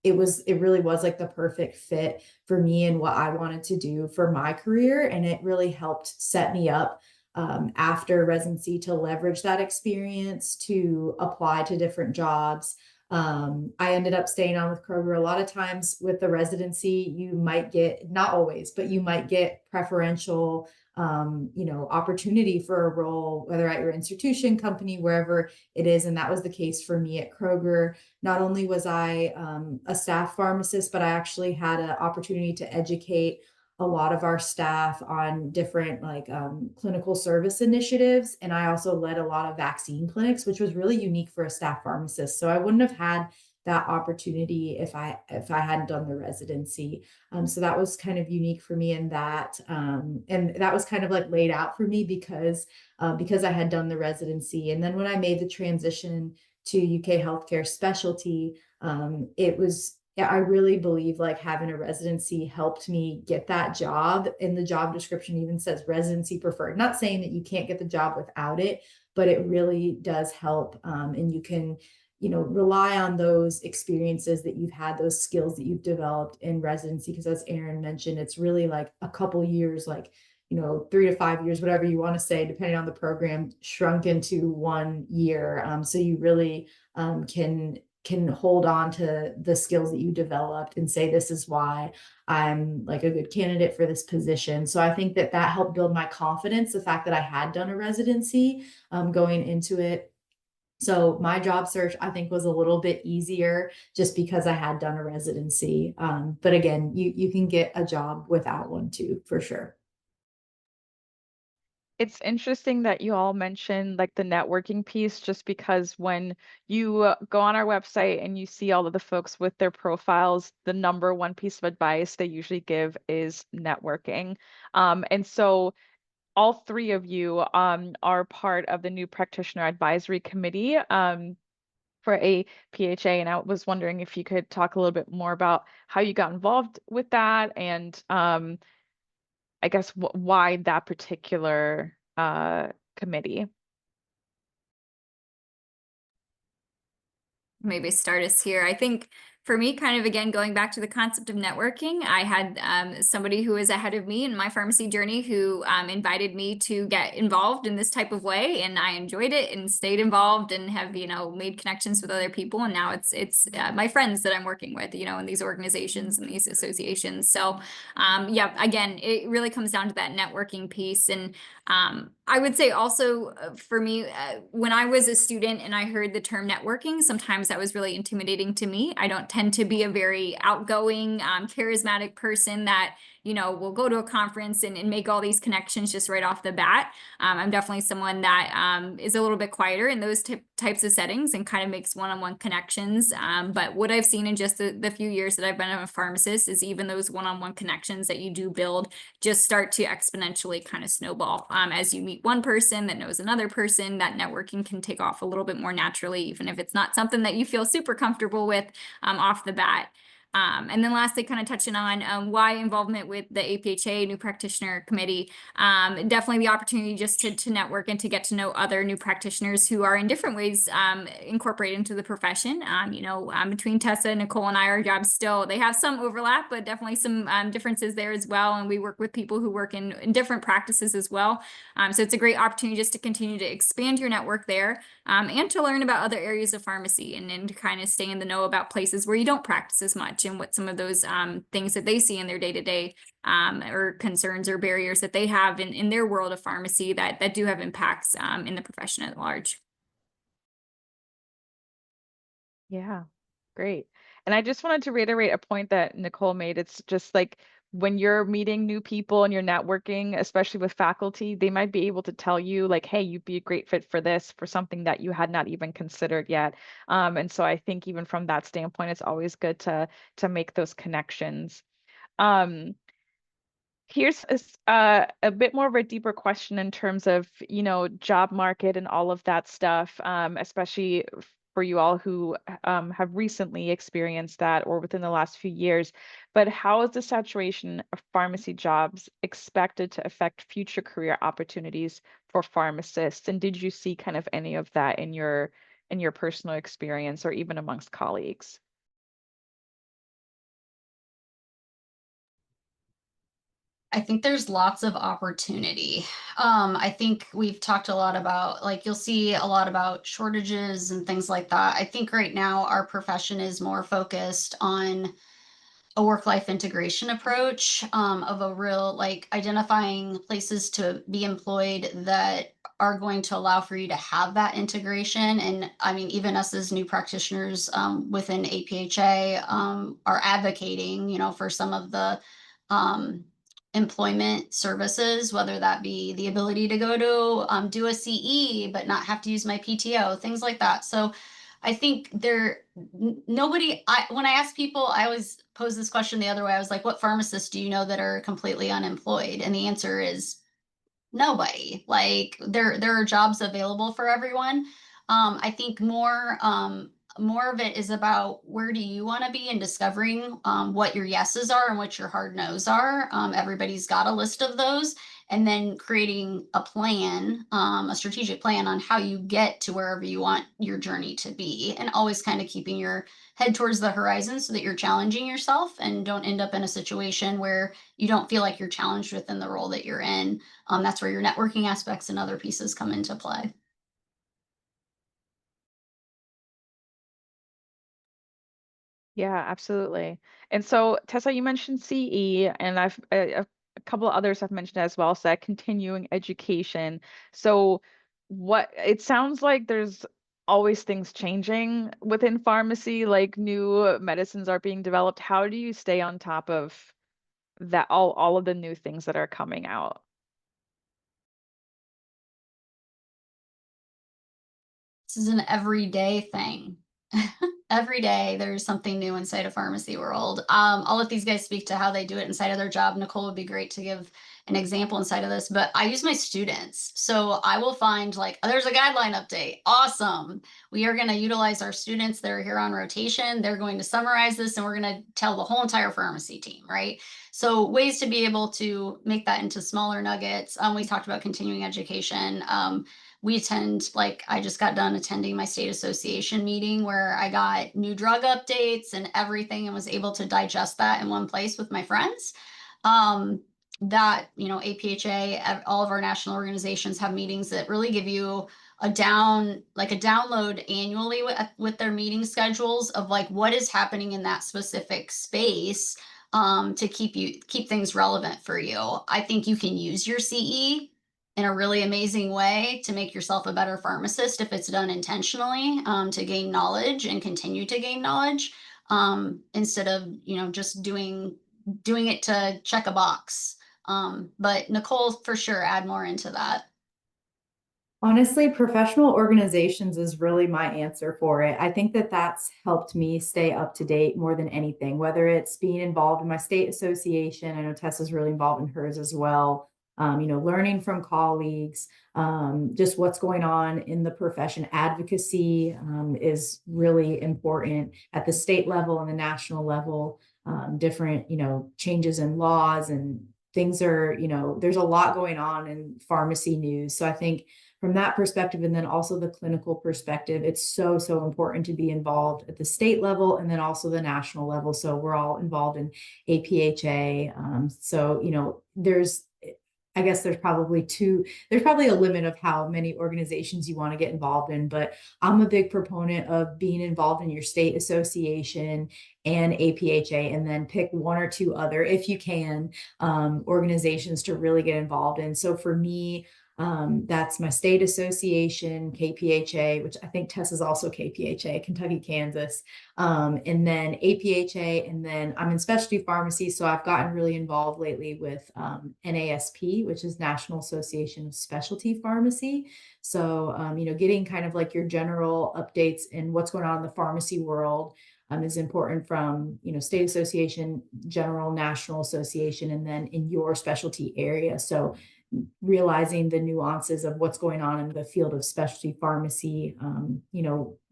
it really was like the perfect fit for me and what I wanted to do for my career. And it really helped set me up after residency to leverage that experience to apply to different jobs. I ended up staying on with Kroger. A lot of times with the residency, you might get, not always, but you might get preferential, opportunity for a role, whether at your institution, company, wherever it is. And that was the case for me at Kroger. Not only was I a staff pharmacist, but I actually had an opportunity to educate a lot of our staff on different clinical service initiatives. And I also led a lot of vaccine clinics, which was really unique for a staff pharmacist. So I wouldn't have had that opportunity if I hadn't done the residency. So that was kind of unique for me in that. And that was kind of like laid out for me because I had done the residency. And then when I made the transition to UK healthcare specialty, it was, yeah, I really believe like having a residency helped me get that job. And the job description even says residency preferred. Not saying that you can't get the job without it, but it really does help. And you can, rely on those experiences that you've had, those skills that you've developed in residency. Because as Erin mentioned, it's really like a couple years, 3 to 5 years, whatever you want to say, depending on the program, shrunk into 1 year. So you really can hold on to the skills that you developed and say, this is why I'm like a good candidate for this position. So I think that helped build my confidence, the fact that I had done a residency going into it. So my job search, I think, was a little bit easier just because I had done a residency. But again, you can get a job without one too, for sure. It's interesting that you all mentioned like the networking piece, just because when you go on our website and you see all of the folks with their profiles, the number one piece of advice they usually give is networking. And so all three of you are part of the new practitioner advisory committee for APhA, and I was wondering if you could talk a little bit more about how you got involved with that, and I guess why that particular committee. Maybe start us here. I think For me, kind of again, going back to the concept of networking, I had somebody who was ahead of me in my pharmacy journey who invited me to get involved in this type of way, and I enjoyed it and stayed involved and have, made connections with other people. And now it's my friends that I'm working with, in these organizations and these associations. So yeah, again, it really comes down to that networking piece. And I would say also for me, when I was a student and I heard the term networking, sometimes that was really intimidating to me. I don't tend to be a very outgoing, charismatic person that, will go to a conference and make all these connections just right off the bat. I'm definitely someone that is a little bit quieter in those types of settings and kind of makes one-on-one connections. But what I've seen in just the few years that I've been a pharmacist is even those one-on-one connections that you do build just start to exponentially kind of snowball. As you meet one person that knows another person, that networking can take off a little bit more naturally, even if it's not something that you feel super comfortable with off the bat. And then lastly, kind of touching on why involvement with the APhA New Practitioner Committee, definitely the opportunity just to network and to get to know other new practitioners who are in different ways incorporated into the profession. Between Tessa, Nicole, and I, our jobs still, they have some overlap, but definitely some differences there as well. And we work with people who work in different practices as well. So it's a great opportunity just to continue to expand your network there and to learn about other areas of pharmacy and to kind of stay in the know about places where you don't practice as much and what some of those things that they see in their day-to-day or concerns or barriers that they have in their world of pharmacy that do have impacts in the profession at large. Yeah, great. And I just wanted to reiterate a point that Nicole made. It's just like when you're meeting new people and you're networking, especially with faculty, they might be able to tell you like, hey, you'd be a great fit for this, for something that you had not even considered yet. And so I think even from that standpoint, it's always good to make those connections. Um, Here's a bit more of a deeper question in terms of, job market and all of that stuff, especially for you all who have recently experienced that or within the last few years. But how is the saturation of pharmacy jobs expected to affect future career opportunities for pharmacists? And did you see kind of any of that in your personal experience or even amongst colleagues? I think there's lots of opportunity. I think we've talked a lot about, like, you'll see a lot about shortages and things like that. I think right now our profession is more focused on a work-life integration approach of a real, like, identifying places to be employed that are going to allow for you to have that integration. And I mean, even us as new practitioners within APhA are advocating, for some of the um, employment services, whether that be the ability to go to do a CE, but not have to use my PTO, things like that. So I think nobody, when I ask people, I always pose this question the other way. I was like, what pharmacists do you know that are completely unemployed? And the answer is nobody. Like there are jobs available for everyone. I think more of it is about where do you want to be and discovering what your yeses are and what your hard no's are. Everybody's got a list of those, and then creating a plan, a strategic plan on how you get to wherever you want your journey to be, and always kind of keeping your head towards the horizon so that you're challenging yourself and don't end up in a situation where you don't feel like you're challenged within the role that you're in. That's where your networking aspects and other pieces come into play. Yeah, absolutely. And so, Tessa, you mentioned CE, and a couple of others have mentioned as well. So, that continuing education. So, what it sounds like there's always things changing within pharmacy, like new medicines are being developed. How do you stay on top of that, all of the new things that are coming out? This is an everyday thing. Every day there's something new inside a pharmacy world. I'll let these guys speak to how they do it inside of their job. Nicole would be great to give an example inside of this, but I use my students. So I will find like, oh, there's a guideline update. Awesome. We are going to utilize our students that are here on rotation. They're going to summarize this and we're going to tell the whole entire pharmacy team, right? So ways to be able to make that into smaller nuggets. We talked about continuing education. we attend, like, I just got done attending my state association meeting where I got new drug updates and everything and was able to digest that in one place with my friends. Um, that, APHA, all of our national organizations have meetings that really give you a download annually with their meeting schedules of like what is happening in that specific space, to keep things relevant for you. I think you can use your CE in a really amazing way to make yourself a better pharmacist if it's done intentionally, to gain knowledge and continue to gain knowledge, instead of just doing it to check a box. But Nicole, for sure, add more into that. Honestly, professional organizations is really my answer for it. I think that that's helped me stay up to date more than anything, whether it's being involved in my state association. I know Tessa's really involved in hers as well. Learning from colleagues, just what's going on in the profession. Advocacy is really important at the state level and the national level. Different, changes in laws and things are, there's a lot going on in pharmacy news. So I think from that perspective, and then also the clinical perspective, it's so, so important to be involved at the state level and then also the national level. So we're all involved in APHA. I guess there's probably a limit of how many organizations you want to get involved in, but I'm a big proponent of being involved in your state association and APHA, and then pick one or two other, if you can, organizations to really get involved in. So for me, that's my state association, KPHA, which I think Tess is also KPHA, Kentucky, Kansas, and then APHA, and then I'm in specialty pharmacy. So I've gotten really involved lately with NASP, which is National Association of Specialty Pharmacy. So, getting kind of like your general updates in what's going on in the pharmacy world is important from, state association, general, national association, and then in your specialty area. So realizing the nuances of what's going on in the field of specialty pharmacy,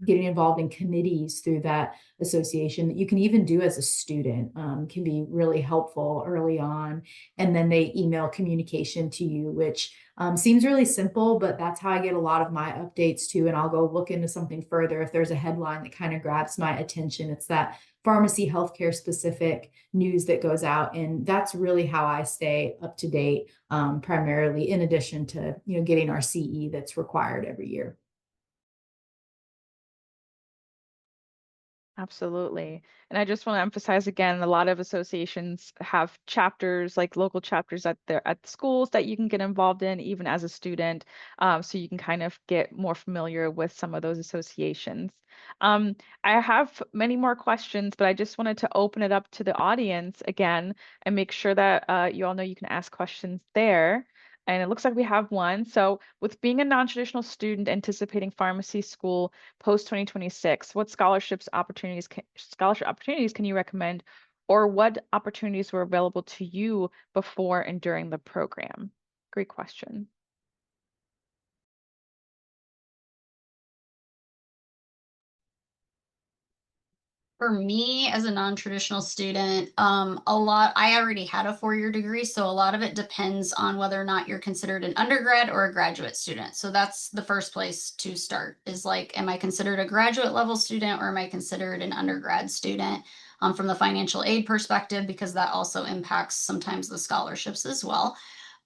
getting involved in committees through that association that you can even do as a student, can be really helpful early on. And then they email communication to you, which seems really simple, but that's how I get a lot of my updates too. And I'll go look into something further if there's a headline that kind of grabs my attention. It's that pharmacy healthcare specific news that goes out, and that's really how I stay up to date, primarily, in addition to getting our CE that's required every year. Absolutely. And I just want to emphasize again, a lot of associations have chapters, like local chapters at the schools that you can get involved in, even as a student. So you can kind of get more familiar with some of those associations. I have many more questions, but I just wanted to open it up to the audience again and make sure that you all know you can ask questions there. And it looks like we have one. So, with being a non-traditional student anticipating pharmacy school post 2026, what scholarship opportunities can you recommend, or what opportunities were available to you before and during the program? Great question. For me, as a non-traditional student, I already had a 4-year degree, so a lot of it depends on whether or not you're considered an undergrad or a graduate student. So that's the first place to start, is like, am I considered a graduate level student or am I considered an undergrad student? From the financial aid perspective, because that also impacts sometimes the scholarships as well.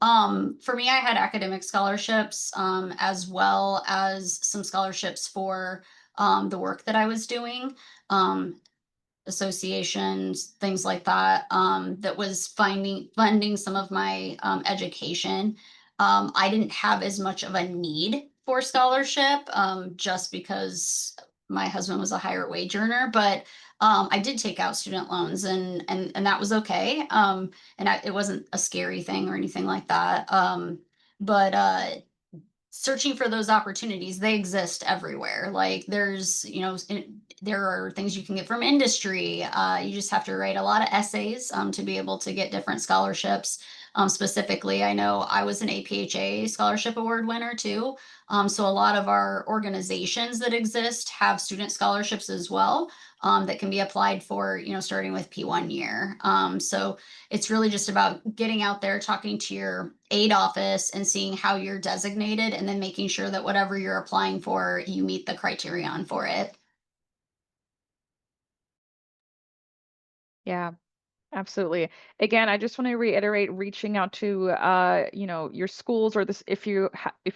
For me, I had academic scholarships, as well as some scholarships for the work that I was doing. Associations, things like that, that was funding some of my education. I didn't have as much of a need for scholarship, just because my husband was a higher wage earner, but I did take out student loans, and that was okay. It wasn't a scary thing or anything like that. But searching for those opportunities, they exist everywhere. Like there are things you can get from industry. You just have to write a lot of essays, to be able to get different scholarships. Specifically, I know I was an APhA scholarship award winner too. So a lot of our organizations that exist have student scholarships as well, that can be applied for, starting with P1 year. So it's really just about getting out there, talking to your aid office and seeing how you're designated, and then making sure that whatever you're applying for, you meet the criterion for it. Yeah. Absolutely. Again, I just want to reiterate reaching out to your schools, or this if you're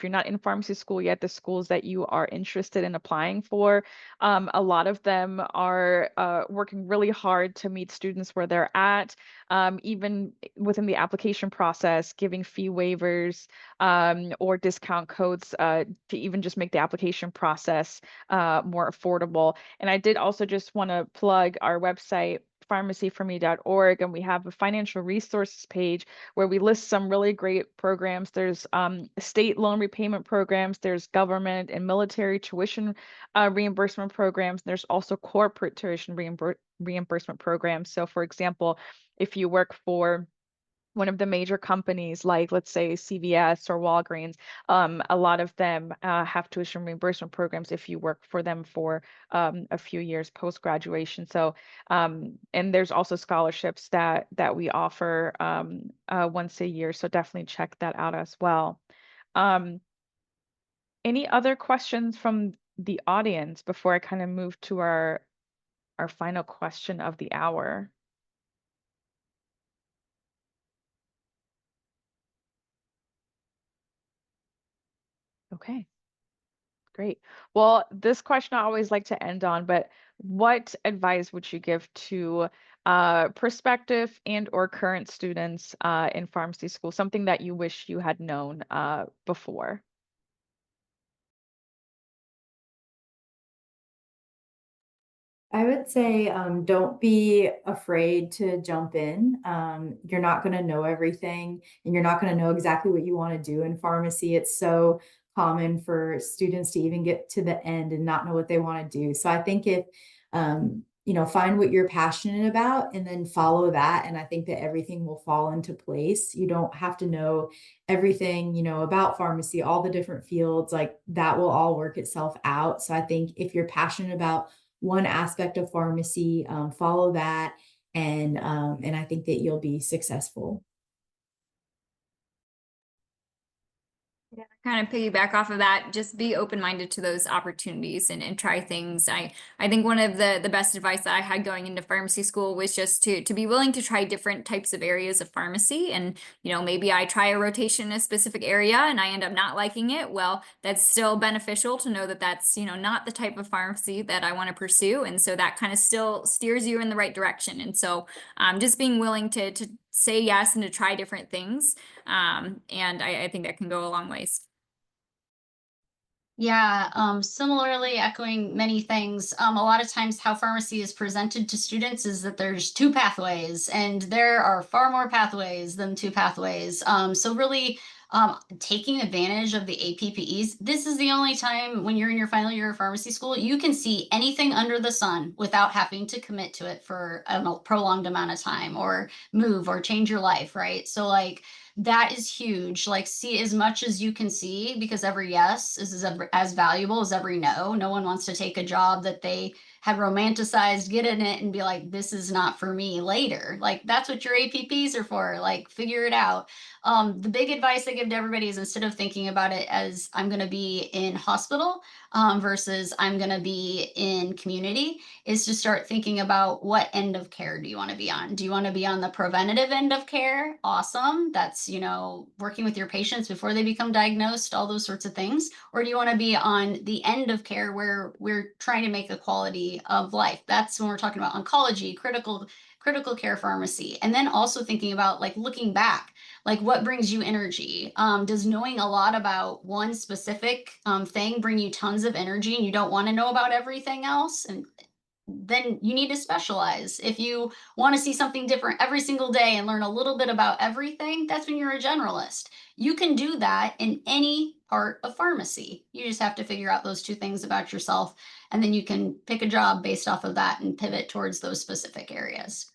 not in pharmacy school yet, the schools that you are interested in applying for. A lot of them are working really hard to meet students where they're at, even within the application process, giving fee waivers or discount codes to even just make the application process more affordable. And I did also just want to plug our website, pharmacyforme.org, and we have a financial resources page where we list some really great programs. There's state loan repayment programs, there's government and military tuition reimbursement programs. There's also corporate tuition reimbursement programs. So for example, if you work for one of the major companies, like let's say CVS or Walgreens, a lot of them have tuition reimbursement programs if you work for them for a few years post graduation. So, and there's also scholarships that we offer once a year. So definitely check that out as well. Um, any other questions from the audience before I kind of move to our final question of the hour? Okay. Great. Well, this question I always like to end on, but what advice would you give to prospective and or current students in pharmacy school? Something that you wish you had known before? I would say don't be afraid to jump in. You're not going to know everything, and you're not going to know exactly what you want to do in pharmacy. It's so common for students to even get to the end and not know what they want to do. So I think if find what you're passionate about and then follow that, and I think that everything will fall into place. You don't have to know everything, about pharmacy, all the different fields, like that will all work itself out. So I think if you're passionate about one aspect of pharmacy, follow that, and I think that you'll be successful. Yeah, kind of piggyback off of that, just be open-minded to those opportunities and try things. I think one of the best advice that I had going into pharmacy school was just to be willing to try different types of areas of pharmacy. And, maybe I try a rotation in a specific area and I end up not liking it. Well, that's still beneficial to know that that's, not the type of pharmacy that I want to pursue. And so that kind of still steers you in the right direction. And so just being willing to say yes and to try different things. And I think that can go a long ways. Yeah, similarly echoing many things. A lot of times how pharmacy is presented to students is that there's two pathways, and there are far more pathways than two pathways. So really taking advantage of the APPEs. This is the only time when you're in your final year of pharmacy school, you can see anything under the sun without having to commit to it for a prolonged amount of time or move or change your life, right? So like that is huge. Like, see as much as you can see, because every yes is as valuable as every no. No one wants to take a job that they had romanticized, get in it, and be like, this is not for me later. Like, that's what your APPs are for. Like, figure it out. The big advice I give to everybody is, instead of thinking about it as I'm going to be in hospital versus I'm going to be in community, is to start thinking about what end of care do you want to be on? Do you want to be on the preventative end of care? Awesome. That's, working with your patients before they become diagnosed, all those sorts of things. Or do you want to be on the end of care where we're trying to make a quality of life? That's when we're talking about oncology, critical care pharmacy. And then also thinking about like looking back, like what brings you energy? Does knowing a lot about one specific thing bring you tons of energy and you don't want to know about everything else? And then you need to specialize. If you want to see something different every single day and learn a little bit about everything, that's when you're a generalist. You can do that in any part of pharmacy. You just have to figure out those two things about yourself, and then you can pick a job based off of that and pivot towards those specific areas.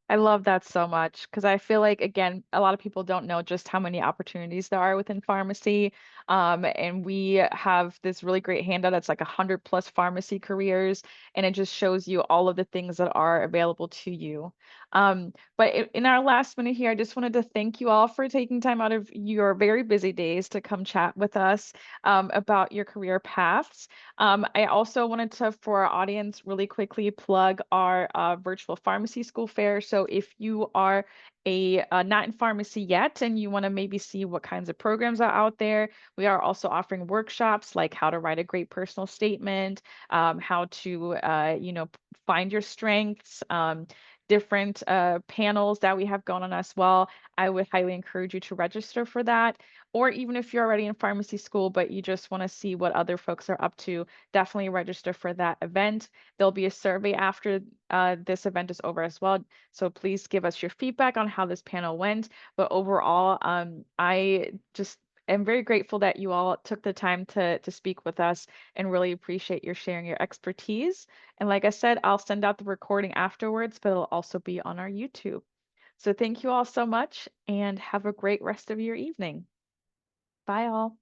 I love that so much because I feel like, again, a lot of people don't know just how many opportunities there are within pharmacy. And we have this really great handout that's like 100+ pharmacy careers, and it just shows you all of the things that are available to you. But in our last minute here, I just wanted to thank you all for taking time out of your very busy days to come chat with us about your career paths. I also wanted to, for our audience, really quickly plug our virtual pharmacy school fair. So if you are not in pharmacy yet and you want to maybe see what kinds of programs are out there, we are also offering workshops like how to write a great personal statement, how to find your strengths. Different panels that we have going on as well. I would highly encourage you to register for that. Or even if you're already in pharmacy school, but you just want to see what other folks are up to, definitely register for that event. There'll be a survey after this event is over as well. So please give us your feedback on how this panel went. But overall, I just am very grateful that you all took the time to speak with us and really appreciate your sharing your expertise. And like I said, I'll send out the recording afterwards, but it'll also be on our YouTube. So thank you all so much and have a great rest of your evening. Bye all.